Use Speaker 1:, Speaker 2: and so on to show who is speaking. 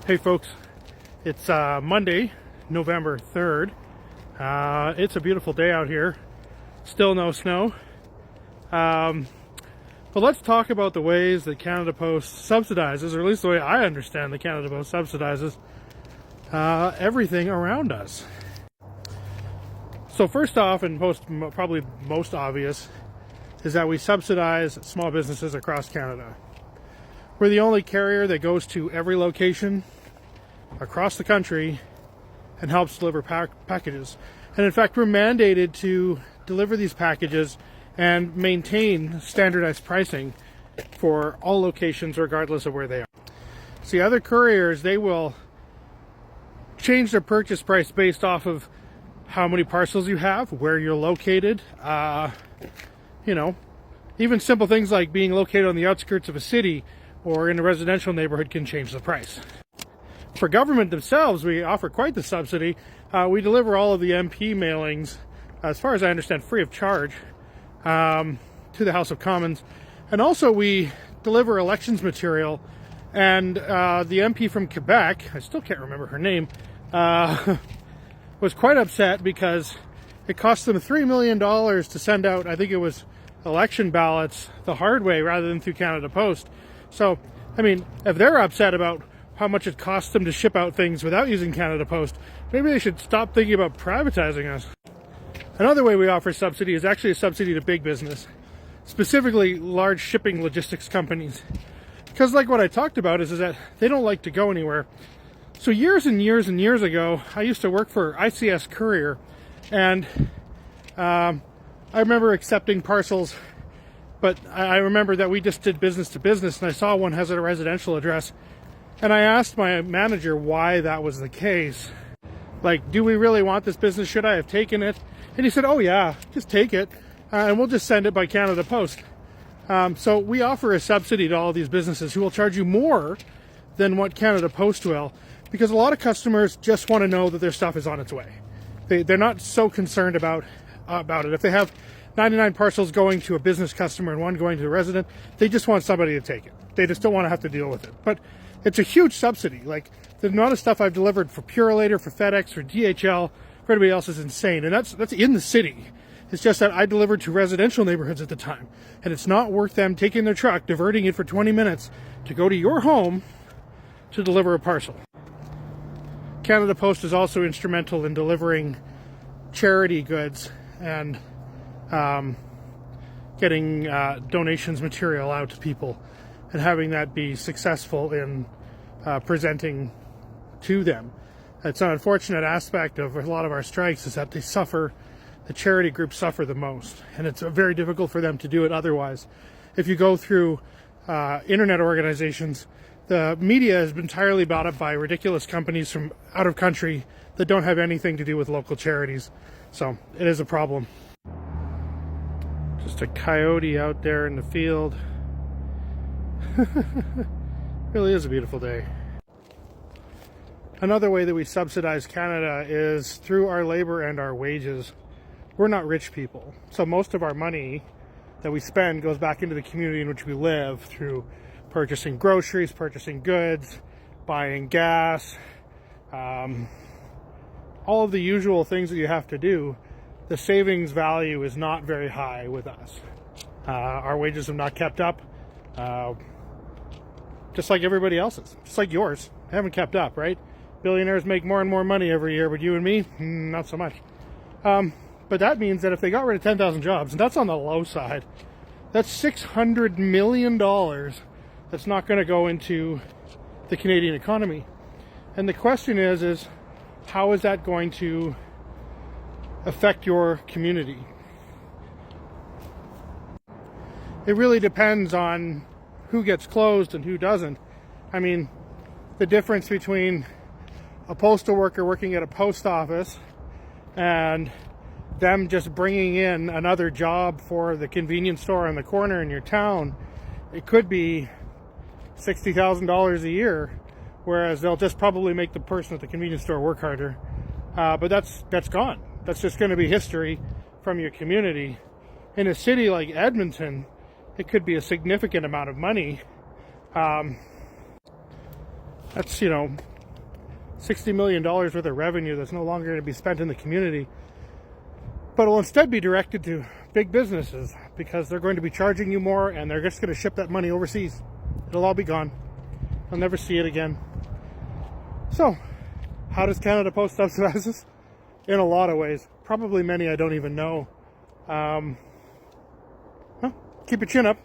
Speaker 1: Hey folks, it's Monday, November 3rd. It's a beautiful day out here. Still no snow. But let's talk about the ways that Canada Post subsidizes, or at least the way I understand that Canada Post subsidizes everything around us. So first off, and probably most obvious, is that we subsidize small businesses across Canada. We're the only carrier that goes to every location across the country and helps deliver packages. And in fact, we're mandated to deliver these packages and maintain standardized pricing for all locations regardless of where they are. See, other couriers, they will change their purchase price based off of how many parcels you have, where you're located, even simple things like being located on the outskirts of a city or in a residential neighborhood can change the price. For government themselves, we offer quite the subsidy. We deliver all of the MP mailings, as far as I understand, free of charge to the House of Commons. And also we deliver elections material. And the MP from Quebec, I still can't remember her name, was quite upset because it cost them $3 million to send out, I think it was election ballots the hard way rather than through Canada Post. So, I mean, if they're upset about how much it costs them to ship out things without using Canada Post, maybe they should stop thinking about privatizing us. Another way we offer subsidy is actually a subsidy to big business, specifically large shipping logistics companies. Because like what I talked about is that they don't like to go anywhere. So years and years and years ago, I used to work for ICS Courier, and I remember accepting parcels, but I remember that we just did business to business, and I saw one has a residential address. And I asked my manager why that was the case. Like, do we really want this business? Should I have taken it? And he said, oh yeah, just take it, and we'll just send it by Canada Post. So we offer a subsidy to all these businesses who will charge you more than what Canada Post will, because a lot of customers just want to know that their stuff is on its way. They're not so concerned about it. If they have 99 parcels going to a business customer and one going to a resident, they just want somebody to take it. They just don't want to have to deal with it. But it's a huge subsidy. Like, the amount of stuff I've delivered for Purolator, for FedEx, for DHL, for everybody else is insane. And that's in the city. It's just that I delivered to residential neighborhoods at the time. And it's not worth them taking their truck, diverting it for 20 minutes to go to your home to deliver a parcel. Canada Post is also instrumental in delivering charity goods and getting donations material out to people and having that be successful in presenting to them. It's an unfortunate aspect of a lot of our strikes is that the charity groups suffer the most, and it's very difficult for them to do it otherwise. If you go through internet organizations, the media has been entirely bought up by ridiculous companies from out of country that don't have anything to do with local charities. So it is a problem. Just a coyote out there in the field. Really is a beautiful day. Another way that we subsidize Canada is through our labor and our wages. We're not rich people, so most of our money that we spend goes back into the community in which we live through purchasing groceries, purchasing goods, buying gas, all of the usual things that you have to do. The savings value is not very high with us. Our wages have not kept up, just like everybody else's, just like yours. They haven't kept up, right? Billionaires make more and more money every year, but you and me, not so much. But that means that if they got rid of 10,000 jobs, and that's on the low side, that's $600 million that's not going to go into the Canadian economy. And the question is how is that going to affect your community? It really depends on who gets closed and who doesn't. I mean, the difference between a postal worker working at a post office and them just bringing in another job for the convenience store on the corner in your town, it could be $60,000 a year, whereas they'll just probably make the person at the convenience store work harder. But that's gone. That's just going to be history from your community. In a city like Edmonton, it could be a significant amount of money. That's, $60 million worth of revenue that's no longer going to be spent in the community, but will instead be directed to big businesses because they're going to be charging you more and they're just going to ship that money overseas. It'll all be gone. I'll never see it again. So, how does Canada Post subsidize us? In a lot of ways. Probably many I don't even know. Well, keep your chin up.